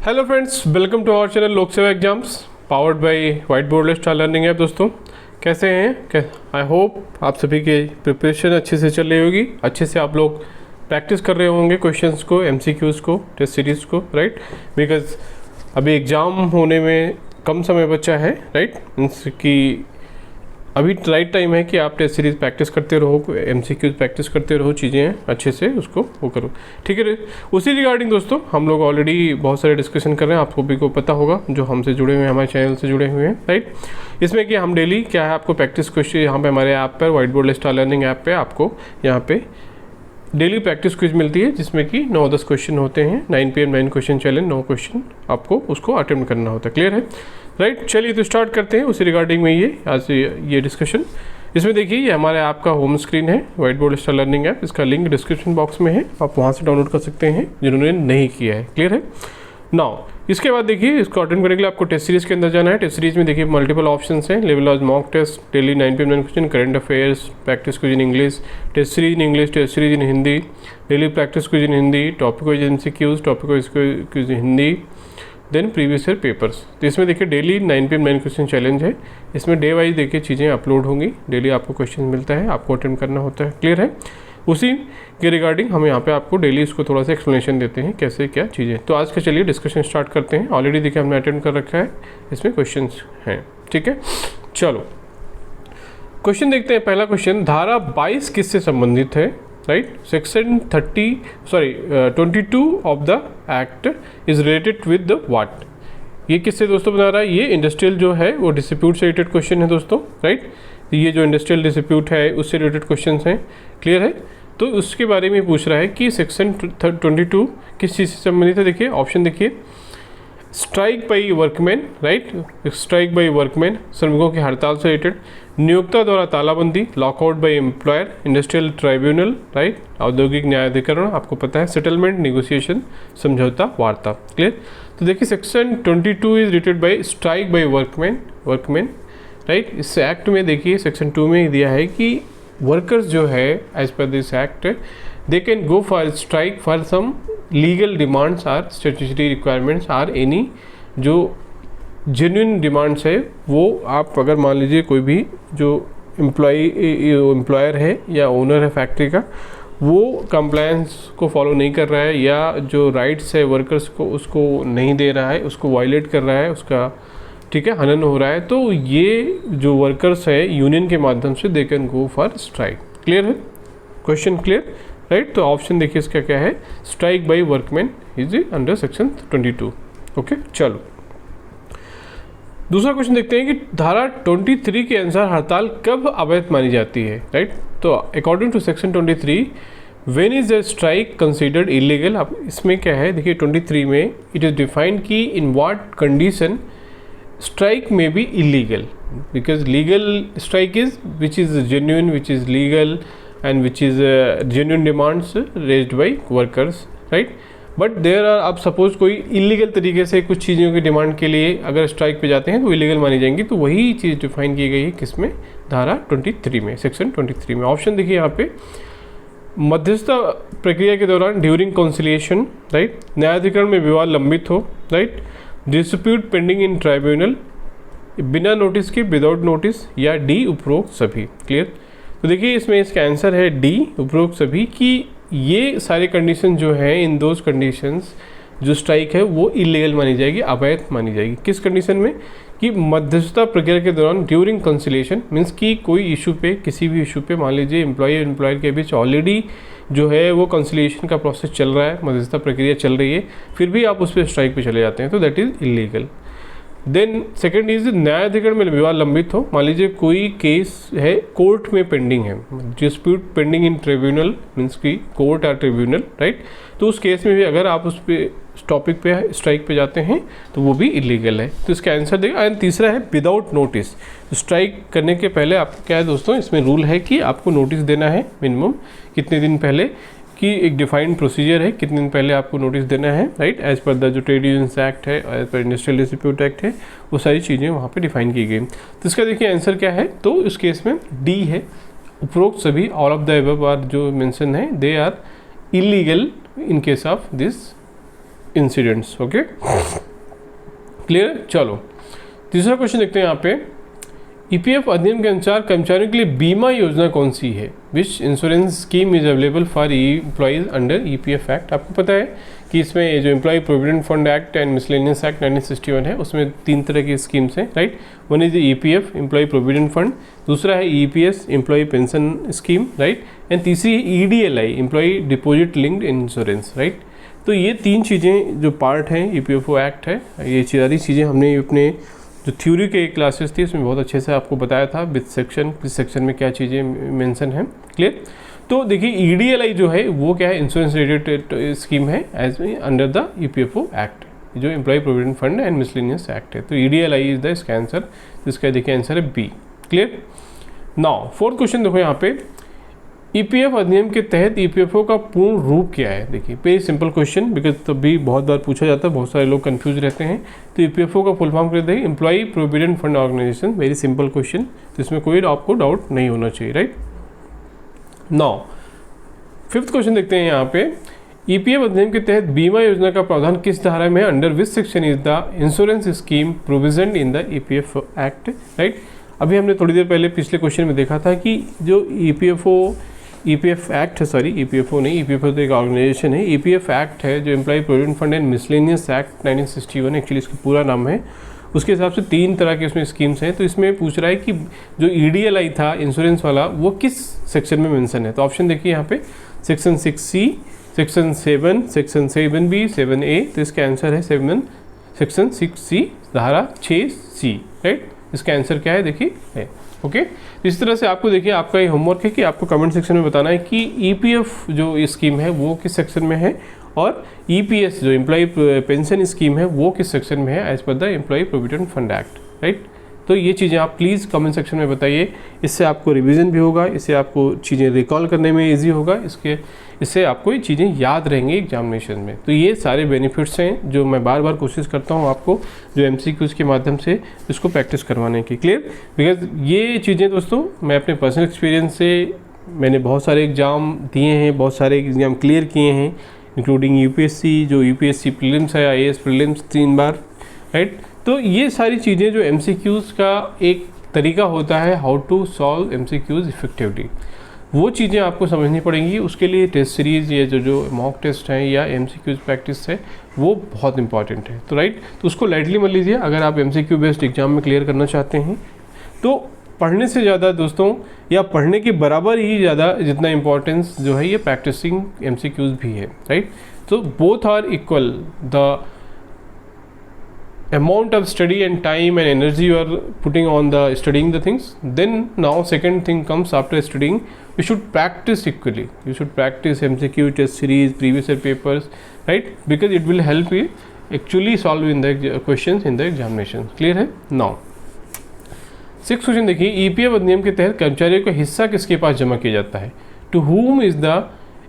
Hello friends, welcome to our channel Lok Seva exams powered by white board star learning app. दोस्तों कैसे हैं? I hope आप सभी की प्रिपरेशन अच्छे से चल रही होगी, अच्छे से आप लोग प्रैक्टिस कर रहे होंगे क्वेश्चंस को, एमसीक्यूज़ को, टेस्ट सीरीज़ को, राइट। बिकॉज अभी एग्ज़ाम होने में कम समय बचा है, राइट। मीन्स कि अभी राइट टाइम है कि आप टेस्ट सीरीज़ प्रैक्टिस करते रहो, एमसीक्यूज़ प्रैक्टिस करते रहो, चीज़ें अच्छे से उसको वो करो, ठीक है। उसी रिगार्डिंग दोस्तों हम लोग ऑलरेडी बहुत सारे डिस्कशन कर रहे हैं, आपको भी को पता होगा जो हमसे जुड़े हुए हैं, हमारे चैनल से जुड़े हुए हैं, राइट। इसमें कि हम डेली क्या है आपको प्रैक्टिस क्वेश्चन यहाँ पे हमारे ऐप पर white board star learning app पर आपको यहाँ पे डेली प्रैक्टिस क्विज मिलती है, जिसमें कि 9-10 क्वेश्चन होते हैं। 9 PM 9 क्वेश्चन चैलेंज, 9 क्वेश्चन आपको उसको अटेम्प्ट करना होता है। क्लियर है, राइट। चलिए तो स्टार्ट करते हैं उसी रिगार्डिंग में ये आज ये डिस्कशन। इसमें देखिए ये हमारे ऐप का होम स्क्रीन है, white board star learning app. इसका लिंक डिस्क्रिप्शन बॉक्स में है, आप वहाँ से डाउनलोड कर सकते हैं जिन्होंने नहीं किया है। क्लियर है। नाउ इसके बाद देखिए इसको अटेंड करने के लिए आपको टेस्ट सीरीज़ के अंदर जाना है। टेस्ट सीरीज़ में देखिए मल्टीपल ऑप्शंस हैं, level wise mock test, daily 9 PM 9 question, current affairs, practice quiz in English, test series in English, test series in Hindi, daily practice quiz in Hindi, topic wise MCQs, topic wise quiz in Hindi, then previous year papers. तो इसमें देखिए daily 9 PM 9 question challenge है। इसमें day wise देखिए चीज़ें upload होंगी, daily आपको question मिलता है, आपको अटेंड करना होता है। क्लियर है। उसी के रिगार्डिंग हम यहाँ पे आपको डेली इसको थोड़ा सा एक्सप्लेनेशन देते हैं कैसे क्या चीज़ें। तो आज का चलिए डिस्कशन स्टार्ट करते हैं। ऑलरेडी देखिए हमने अटेंड कर रखा है, इसमें क्वेश्चंस हैं, ठीक है। चलो क्वेश्चन देखते हैं। पहला क्वेश्चन, धारा 22 किससे संबंधित है, right. Section 22 of the act is related with the what. ये किससे दोस्तों बता रहा है? ये इंडस्ट्रियल जो है वो डिस्प्यूट से रिलेटेड क्वेश्चन है दोस्तों, राइट। ये जो इंडस्ट्रियल डिस्प्यूट है उससे रिलेटेड क्वेश्चन हैं। क्लियर है। तो उसके बारे में पूछ रहा है कि सेक्शन 22 किस चीज़ से संबंधित है। देखिए ऑप्शन देखिए, strike by workman, right. Strike by workman श्रमिकों की हड़ताल से रिलेटेड, नियोक्ता द्वारा तालाबंदी, lockout by employer, industrial tribunal, right. औद्योगिक न्यायाधिकरण, आपको पता है, सेटलमेंट, नेगोशिएशन, समझौता, वार्ता। क्लियर। तो देखिए section 22 is related by strike by workman, right. इस एक्ट में देखिए सेक्शन 2 में दिया है कि वर्कर्स जो है as per this act they can go for strike for some legal demands or statutory requirements or any जो जेन्युइन डिमांड्स है वो आप अगर मान लीजिए कोई भी जो एम्प्लॉयर है या ओनर है फैक्ट्री का, वो कंप्लायंस को फॉलो नहीं कर रहा है या जो राइट्स है वर्कर्स को उसको नहीं दे रहा है, उसको वायलेट कर रहा है, उसका ठीक है हनन हो रहा है, तो ये जो वर्कर्स है यूनियन के माध्यम से they can go for strike. Clear है, क्वेश्चन क्लियर, राइट। तो ऑप्शन देखिए इसका क्या है, strike by workman is under section 22। Okay चलो दूसरा क्वेश्चन देखते हैं कि धारा 23 के अनुसार हड़ताल कब अवैध मानी जाती है, राइट। तो according to section 23 when is a strike considered illegal. अब इसमें क्या है देखिए 23 में इट इज़ डिफाइंड कि in what condition strike may be illegal, because legal strike is which is genuine, which is legal and which is genuine demands raised by workers, right. but there are, आप suppose कोई illegal तरीके से कुछ चीज़ों की demand के लिए अगर स्ट्राइक पे जाते हैं तो इलीगल मानी जाएंगी। तो वही चीज़ डिफाइन की गई है किसमें, धारा 23 में, सेक्शन 23 में। ऑप्शन देखिए यहाँ पे, मध्यस्थता प्रक्रिया के दौरान ड्यूरिंग कॉन्सिलिएशन, राइट। न्यायाधिकरण में विवाद लंबित हो, right. Dispute pending in tribunal, बिना नोटिस के, विदाउट नोटिस, या डी उपरोक्त सभी। क्लियर। तो देखिए इसमें इसका आंसर है डी उपरोक्त सभी, कि ये सारे कंडीशन जो हैं, इन दोज कंडीशंस जो स्ट्राइक है वो इलीगल मानी जाएगी, अवैध मानी जाएगी। किस कंडीशन में, कि मध्यस्थता प्रक्रिया के दौरान ड्यूरिंग कंसिलिएशन, मीन्स कि कोई इशू पे, किसी भी इशू पे मान लीजिए एम्प्लॉय और एम्प्लॉयर के बीच ऑलरेडी जो है वो कंसिलिएशन का प्रोसेस चल रहा है, मध्यस्थता प्रक्रिया चल रही है, फिर भी आप उस पर स्ट्राइक पे चले जाते हैं तो that is illegal. Then second is न्यायाधिकरण में विवाद लंबित हो, मान लीजिए कोई केस है कोर्ट में पेंडिंग है, dispute pending in tribunal, means की कोर्ट और ट्रिब्यूनल, राइट। तो उस केस में भी अगर आप उस पर टॉपिक पे स्ट्राइक पे जाते हैं तो वो भी इलीगल है। तो इसका आंसर देखिए। एंड तीसरा है विदाउट नोटिस। स्ट्राइक करने के पहले आपको क्या है दोस्तों, इसमें रूल है कि आपको नोटिस देना है मिनिमम कितने दिन पहले, कि एक डिफाइंड प्रोसीजर है कितने दिन पहले आपको नोटिस देना है, राइट। एज पर द जो ट्रेड यूनियंस एक्ट है, as per industrial dispute act है, वो सारी चीज़ें वहाँ पे डिफाइन की गई। तो इसका देखिए आंसर क्या है, तो इस केस में डी है, उपरोक्त सभी, all of the above are जो मेंशन है they are illegal in case of this incidents. Okay, clear. चलो तीसरा क्वेश्चन देखते हैं यहाँ पे। ईपीएफ अधिनियम के अनुसार कर्मचारियों के लिए बीमा योजना कौन सी है? Which insurance scheme is available for employees under EPF act. आपको पता है कि इसमें जो employ provident fund act and miscellaneous act 1961 है, उसमें 3 तरह की स्कीम्स हैं, right. One is EPF employees provident fund, दूसरा है EPS employees pension scheme, right, and तीसरी है EDLI employees deposit linked insurance, right. तो ये 3 चीज़ें जो पार्ट हैं ईपीएफओ एक्ट है, ये सारी चीज़ें हमने अपने जो थ्योरी के क्लासेस थी उसमें बहुत अच्छे से आपको बताया था विद सेक्शन, किस सेक्शन में क्या चीज़ें मेंशन हैं, क्लियर। तो देखिए ईडीएलआई जो है वो क्या है, इंश्योरेंस रिलेटेड स्कीम है as under the EPFO act, जो employ provident fund and miscellaneous act है। तो ईडीएलआई इज द इसका आंसर, जिसका देखिए आंसर है B, clear. Now fourth question देखो यहाँ पे, ईपीएफ अधिनियम के तहत ईपीएफओ का पूर्ण रूप क्या है? देखिए वेरी सिंपल क्वेश्चन, बिकॉज तभी बहुत बार पूछा जाता है, बहुत सारे लोग कंफ्यूज रहते हैं। तो ईपीएफओ का फुल फॉर्म कर दें employ provident fund organisation, very simple question, तो इसमें कोई आपको डाउट नहीं होना चाहिए, राइट। नाउ फिफ्थ क्वेश्चन देखते हैं यहाँ पे, ईपीएफ अधिनियम के तहत बीमा योजना का प्रावधान किस धारा में है? Under which section is the insurance scheme provision in the EPF act, right. अभी हमने थोड़ी देर पहले पिछले क्वेश्चन में देखा था कि जो ईपीएफ एक्ट है, सॉरी ईपीएफओ नहीं, ईपीएफओ तो एक ऑर्गेनाइजेशन है, ईपीएफ एक्ट है जो employ provident fund and miscellaneous act 1961 actually इसका पूरा नाम है, उसके हिसाब से 3 तरह के उसमें स्कीम्स हैं। तो इसमें पूछ रहा है कि जो ईडीएलआई था इंश्योरेंस वाला वो किस सेक्शन में मेंशन है? तो ऑप्शन देखिए यहाँ पे section 6C, section 7, section 7B, 7A, तो इसका आंसर है सेक्शन 6C धारा 6C, राइट। इसका आंसर क्या है देखिए है, ओके। इस तरह से आपको देखिए आपका ये होमवर्क है कि आपको कमेंट सेक्शन में बताना है कि ईपीएफ जो स्कीम है वो किस सेक्शन में है और ईपीएस जो एम्प्लॉय पेंशन स्कीम है वो किस सेक्शन में है as per the employ provident fund act, right. तो ये चीज़ें आप प्लीज़ कमेंट सेक्शन में बताइए, इससे आपको रिवीजन भी होगा, इससे आपको चीज़ें रिकॉल करने में ईजी होगा, इससे आपको ये चीज़ें याद रहेंगी एग्जामिनेशन में। तो ये सारे बेनिफिट्स हैं जो मैं बार बार कोशिश करता हूँ आपको जो एमसीक्यूज़ के माध्यम से इसको प्रैक्टिस करवाने की, क्लियर। बिकॉज ये चीज़ें दोस्तों मैं अपने पर्सनल एक्सपीरियंस से, मैंने बहुत सारे एग्ज़ाम दिए हैं, बहुत सारे एग्ज़ाम क्लियर किए हैं, इंक्लूडिंग यूपीएससी, जो यूपीएससी प्रीलिम्स है, आईएएस प्रीलिम्स 3 बार, राइट। तो ये सारी चीज़ें जो एमसीक्यूज़ का एक तरीका होता है how to solve MCQs effectively, वो चीज़ें आपको समझनी पड़ेंगी। उसके लिए टेस्ट सीरीज़ या जो मॉक टेस्ट हैं या एमसीक्यूज़ प्रैक्टिस है वो बहुत इंपॉर्टेंट है, तो राइट। तो उसको लाइटली मत लीजिए। अगर आप एमसीक्यू बेस्ड एग्जाम में क्लियर करना चाहते हैं तो पढ़ने से ज़्यादा दोस्तों, या पढ़ने के बराबर ही ज़्यादा जितना इम्पोर्टेंस जो है ये प्रैक्टिसिंग एमसीक्यूज़ भी है, राइट। तो both are equal, the amount of study and time and energy you are putting on the studying the things. Then now second thing comes after studying, you should practice equally. You should practice MCQ, test series, previous year papers, right? Because it will help you actually solve in the questions in the examination. Clear है? Now 6th question देखिए, EPF अधिनियम के तहत कर्मचारियों का हिस्सा किसके पास जमा किया जाता है? To whom is the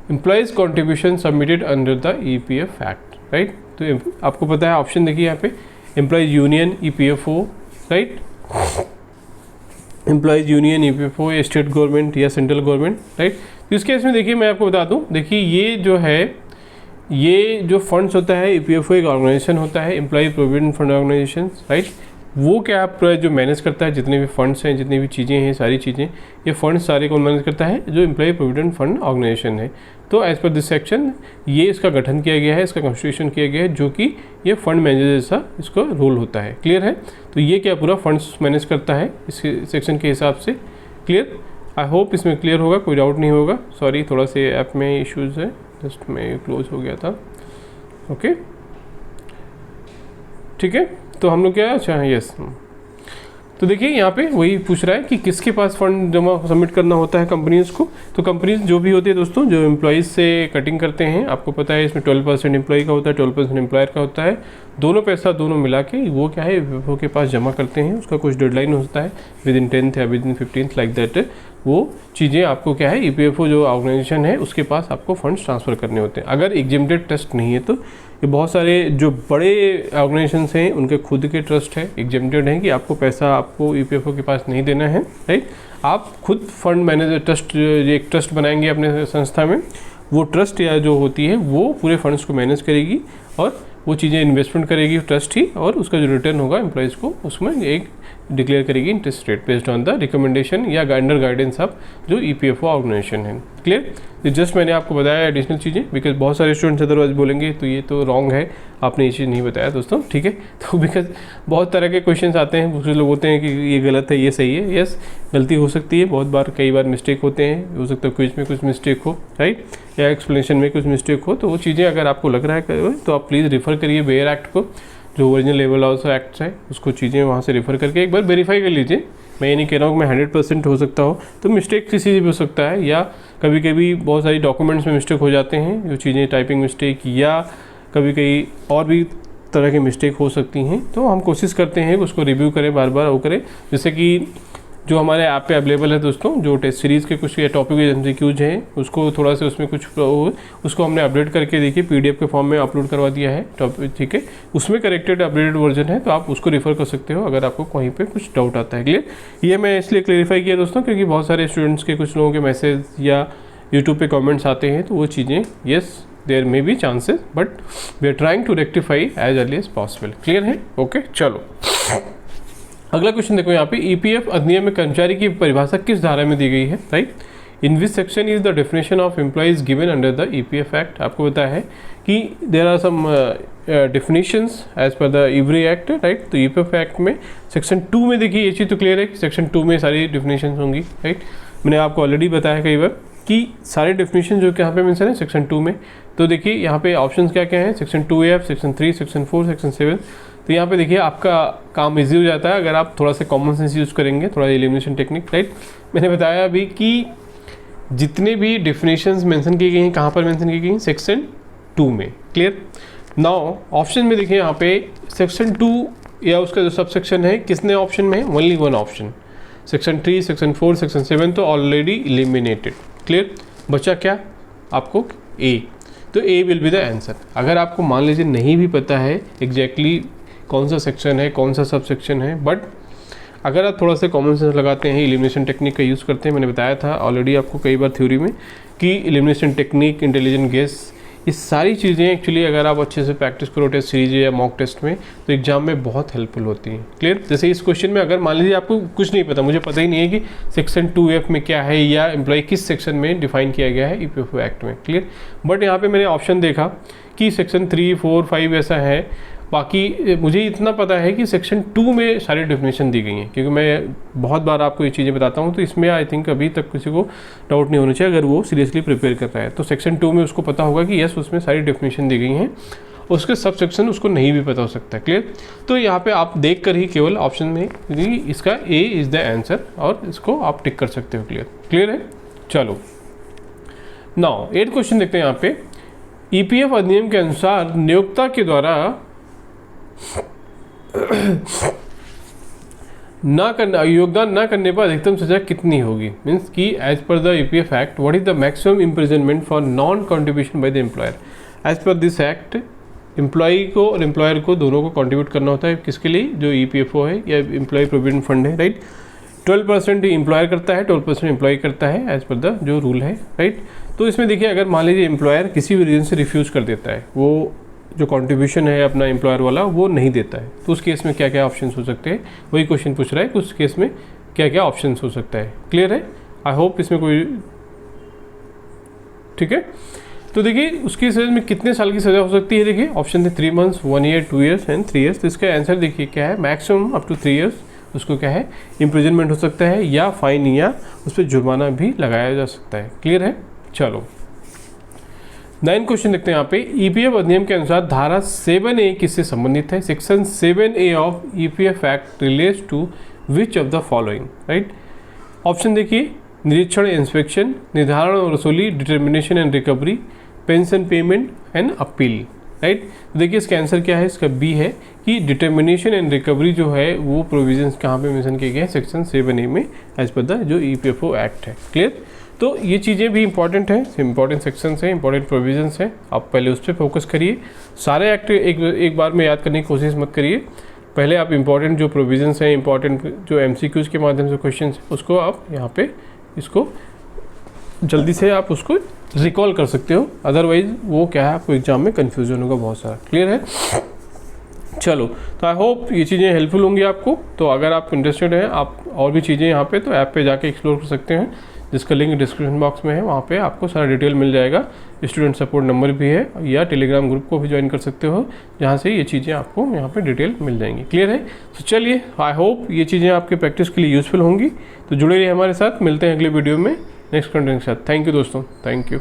employees contribution submitted under the EPF Act, right? तो आपको पता है ऑप्शन देखिए यहाँ पे, employees union EPFO, right, employees union EPFO या स्टेट गवर्नमेंट या सेंट्रल गवर्नमेंट, राइट। तो इस केस में देखिए मैं आपको बता दूं, देखिए ये जो है ये जो फंड्स होता है, ईपीएफओ एक ऑर्गेनाइजेशन होता है, employ provident fund organisation, right. वो क्या आप जो मैनेज करता है, जितने भी फंड्स हैं, जितनी भी चीज़ें हैं, सारी चीज़ें, ये फंड्स सारे कौन मैनेज करता है? जो एम्प्लॉय प्रोविडेंट फंड ऑर्गेनाइजेशन है। तो एज पर दिस सेक्शन ये इसका गठन किया गया है, इसका कॉन्स्टिट्यूशन किया गया है, जो कि ये फंड मैनेजर जैसा इसका रोल होता है, क्लियर है। तो ये क्या पूरा फंड्स मैनेज करता है इस सेक्शन के हिसाब से, क्लियर। आई होप इसमें क्लियर होगा, कोई डाउट नहीं होगा। सॉरी थोड़ा से ऐप में इश्यूज़ है, जस्ट में क्लोज हो गया था, ओके ठीक है। तो हम लोग क्या, अच्छा यस, तो देखिए यहाँ पे वही पूछ रहा है कि किसके पास फंड जमा सबमिट करना होता है कंपनीज़ को। तो कंपनीज जो भी होती है दोस्तों, जो एम्प्लॉयज़ से कटिंग करते हैं, आपको पता है इसमें 12% एम्प्लॉय का होता है, 12% एम्प्लॉयर का होता है, दोनों पैसा दोनों मिला के वो क्या है ईपीएफओ के पास जमा करते हैं। उसका कुछ डेडलाइन होता है, विद इन 10th या with in 15th like that, वो चीज़ें आपको क्या है ईपीएफओ जो ऑर्गेनाइजेशन है उसके पास आपको फंड्स ट्रांसफ़र करने होते हैं। अगर एग्जेम्प्टेड ट्रस्ट नहीं है तो ये बहुत सारे जो बड़े ऑर्गेनाइजेशंस हैं उनके खुद के ट्रस्ट है, एग्जेम्प्टेड हैं कि आपको पैसा आपको ईपीएफओ के पास नहीं देना है, राइट। आप खुद फंड मैनेजर ट्रस्ट, एक ट्रस्ट बनाएंगे अपने संस्था में, वो ट्रस्ट या जो होती है वो पूरे फंड्स को मैनेज करेगी और वो चीज़ें इन्वेस्टमेंट करेगी ट्रस्ट ही, और उसका जो रिटर्न होगा एम्प्लॉयज़ को उसमें एक डिक्लेयर करेगी interest rate based on the recommendation या अंडर गाइडेंस ऑफ जो ईपीएफओ ऑर्गेनाइजेशन है। क्लियर? तो जस्ट मैंने आपको बताया एडिशनल चीज़ें, बिकॉज बहुत सारे स्टूडेंट्स अदरवाइज बोलेंगे तो ये तो रॉन्ग है, आपने ये चीज़ नहीं बताया दोस्तों, ठीक है। तो बिकॉज बहुत तरह के क्वेश्चंस आते हैं, दूसरे लोग होते हैं कि ये गलत है ये सही है। यस, गलती हो सकती है, बहुत बार कई बार मिस्टेक होते हैं, हो सकता है क्विज में कुछ मिस्टेक हो, राइट, या एक्सप्लेनेशन में कुछ मिस्टेक हो। तो वो चीज़ें अगर आपको लग रहा है तो आप प्लीज़ रेफ़र करिए बेयर एक्ट को, जो ओरिजिनल लेबर लॉज एक्ट है उसको, चीज़ें वहाँ से रेफ़र करके एक बार वेरीफाई कर लीजिए। मैं ये नहीं कह रहा हूँ कि मैं 100% हो सकता हो, तो मिस्टेक किसी से भी हो सकता है, या कभी कभी बहुत सारी डॉक्यूमेंट्स में मिस्टेक हो जाते हैं, जो चीज़ें टाइपिंग मिस्टेक या कभी कभी और भी तरह की मिस्टेक हो सकती हैं। तो हम कोशिश करते हैं कि उसको रिव्यू करें, बार बार वो करें, जैसे कि जो हमारे ऐप पे अवेलेबल है दोस्तों, जो टेस्ट सीरीज़ के कुछ टॉपिक एमसीक्यूज हैं, उसको थोड़ा सा उसमें कुछ उसको हमने अपडेट करके देखिए पीडीएफ के फॉर्म में अपलोड करवा दिया है टॉपिक, ठीक है। उसमें करेक्टेड अपडेटेड वर्जन है, तो आप उसको रेफर कर सकते हो अगर आपको कहीं पे कुछ डाउट आता है। क्लियर? ये मैं इसलिए क्लेरिफाई किया दोस्तों क्योंकि बहुत सारे स्टूडेंट्स के, कुछ लोगों के मैसेज या यूट्यूब पे कमेंट्स आते हैं, तो वो चीज़ें yes there may be chances, but we are trying to rectify as early as possible. Clear है? ओके, चलो अगला क्वेश्चन देखो यहाँ पे, ईपीएफ अधिनियम में कर्मचारी की परिभाषा किस धारा में दी गई है, right? In which section is the definition of employees given under the EPF act. आपको पता है कि there are some definitions as per the every act, right? तो ईपीएफ एक्ट में सेक्शन 2 में देखिए, ये चीज़ तो क्लियर है कि सेक्शन 2 में सारी डेफिनेशंस होंगी, राइट? मैंने आपको ऑलरेडी बताया कई बार कि सारे डेफिनेशन जो कि यहाँ पे मेंशन है सेक्शन 2 में। तो देखिए यहाँ पे ऑप्शंस क्या क्या हैं, section 2F, section 3, section 4, section 7। तो यहाँ पे देखिए आपका काम इजी हो जाता है अगर आप थोड़ा सा कॉमन सेंस यूज़ करेंगे, थोड़ा एलिमिनेशन टेक्निक, राइट? मैंने बताया अभी कि जितने भी डेफिनेशंस मेंशन की गई हैं, कहाँ पर मेंशन की गई हैं, सेक्शन 2 में। क्लियर? नाउ ऑप्शन में देखिए यहाँ पे सेक्शन 2 या उसका जो सब सेक्शन है किसने ऑप्शन में है, only one option, section 3, section 4, section 7 तो ऑलरेडी एलिमिनेटेड। क्लियर? बचा क्या आपको, ए। तो ए विल बी द आंसर। अगर आपको मान लीजिए नहीं भी पता है एग्जैक्टली कौन सा सेक्शन है, कौन सा सब सेक्शन है, बट अगर आप थोड़ा सा कॉमन सेंस लगाते हैं, एलिमिनेशन टेक्निक का यूज़ करते हैं, मैंने बताया था ऑलरेडी आपको कई बार थ्योरी में कि एलिमिनेशन टेक्निक, इंटेलिजेंट गेस, ये सारी चीज़ें एक्चुअली अगर आप अच्छे से प्रैक्टिस करो टेस्ट सीरीज या मॉक टेस्ट में, तो एग्जाम में बहुत हेल्पफुल होती हैं। क्लियर? जैसे इस क्वेश्चन में अगर मान लीजिए आपको कुछ नहीं पता, मुझे पता ही नहीं है कि सेक्शन 2F में क्या है या एम्प्लॉय किस सेक्शन में डिफाइन किया गया है ईपीएफओ एक्ट में। क्लियर? बट यहाँ पे मैंने ऑप्शन देखा कि सेक्शन 3, 4, 5 ऐसा है। बाकी मुझे इतना पता है कि सेक्शन 2 में सारी डेफिनेशन दी गई हैं, क्योंकि मैं बहुत बार आपको ये चीज़ें बताता हूँ, तो इसमें आई थिंक अभी तक किसी को डाउट नहीं होना चाहिए अगर वो सीरियसली प्रिपेयर कर रहा है। तो सेक्शन 2 में उसको पता होगा कि यस उसमें सारी डेफिनेशन दी गई हैं, उसके सब सेक्शन उसको नहीं भी पता हो सकता है। क्लियर? तो यहाँ पे आप देख कर ही केवल ऑप्शन में इसका ए इज़ द आंसर, और इसको आप टिक कर सकते हो। क्लियर है? चलो नाउ 8 क्वेश्चन देखते हैं यहाँ पे। ईपीएफ अधिनियम के अनुसार नियोक्ता के द्वारा योगदान न करने पर अधिकतम सजा कितनी होगी, मीन्स कि as per the EPF act what is the maximum imprisonment for non contribution by the employer. As per this act employee को और एम्प्लॉयर को दोनों को कंट्रीब्यूट करना होता है, किसके लिए, जो ईपीएफओ है या एम्प्लॉय प्रोविडेंट फंड है, राइट? 12% एम्प्लॉयर करता है, 12% एम्प्लॉय करता है एज पर द जो रूल है, राइट? तो इसमें देखिए अगर मान लीजिए एम्प्लॉयर किसी भी रीज़न से रिफ्यूज़ कर देता है, वो जो कंट्रीब्यूशन है अपना एम्प्लॉयर वाला वो नहीं देता है, तो उस केस में क्या क्या ऑप्शंस हो सकते हैं, वही क्वेश्चन पूछ रहा है कि उस केस में क्या क्या ऑप्शंस हो सकता है। क्लियर है? आई होप इसमें कोई, ठीक है। तो देखिए उसके केस में कितने साल की सज़ा हो सकती है, देखिए ऑप्शन थे 3 months, 1 year, 2 years and 3 years. तो इसका आंसर देखिए क्या है, मैक्सिमम अप टू 3 ईयर्स उसको क्या है, इम्प्रिजनमेंट हो सकता है, या फाइन या उस पर जुर्माना भी लगाया जा सकता है। क्लियर है? चलो 9 क्वेश्चन देखते हैं यहाँ पे। ईपीएफ अधिनियम के अनुसार धारा 7A किससे संबंधित है? Section 7A of EPF act relates to which of the following, right? Option देखिए, निरीक्षण, इंस्पेक्शन, निर्धारण और वसूली, determination and recovery, pension payment and appeal, right? तो देखिए इसका आंसर क्या है, इसका बी है कि डिटर्मिनेशन एंड रिकवरी जो है वो प्रोविजंस कहाँ पे मेंशन किए गए हैं, सेक्शन 7A में एज पर द जो ईपीएफओ एक्ट है। क्लियर? तो ये चीज़ें भी इंपॉर्टेंट हैं, इंपॉर्टेंट सेक्शंस हैं, इंपॉर्टेंट प्रोविजंस हैं, आप पहले उस पर फोकस करिए। सारे एक्ट एक बार में याद करने की कोशिश मत करिए, पहले आप इंपॉर्टेंट जो प्रोविजंस हैं, इंपॉर्टेंट जो एमसीक्यूज़ के माध्यम से क्वेश्चन उसको आप यहाँ पे इसको जल्दी से आप उसको रिकॉल कर सकते हो, अदरवाइज वो क्या है आपको एग्जाम में कन्फ्यूजन होगा बहुत सारा। क्लियर है? चलो, तो आई होप ये चीज़ें हेल्पफुल होंगी आपको। तो अगर आप इंटरेस्टेड हैं आप और भी चीज़ें यहाँ पे, तो ऐप पे जाके एक्सप्लोर कर सकते हैं, जिसका लिंक डिस्क्रिप्शन बॉक्स में है, वहाँ पे आपको सारा डिटेल मिल जाएगा। स्टूडेंट सपोर्ट नंबर भी है, या टेलीग्राम ग्रुप को भी ज्वाइन कर सकते हो, जहाँ से ये चीज़ें आपको यहाँ पे डिटेल मिल जाएंगी। क्लियर है? तो चलिए, आई होप ये चीज़ें आपके प्रैक्टिस के लिए यूज़फुल होंगी। तो जुड़े रहिए हमारे साथ, मिलते हैं अगले वीडियो में नेक्स्ट कंटेंट के साथ। थैंक यू दोस्तों, थैंक यू।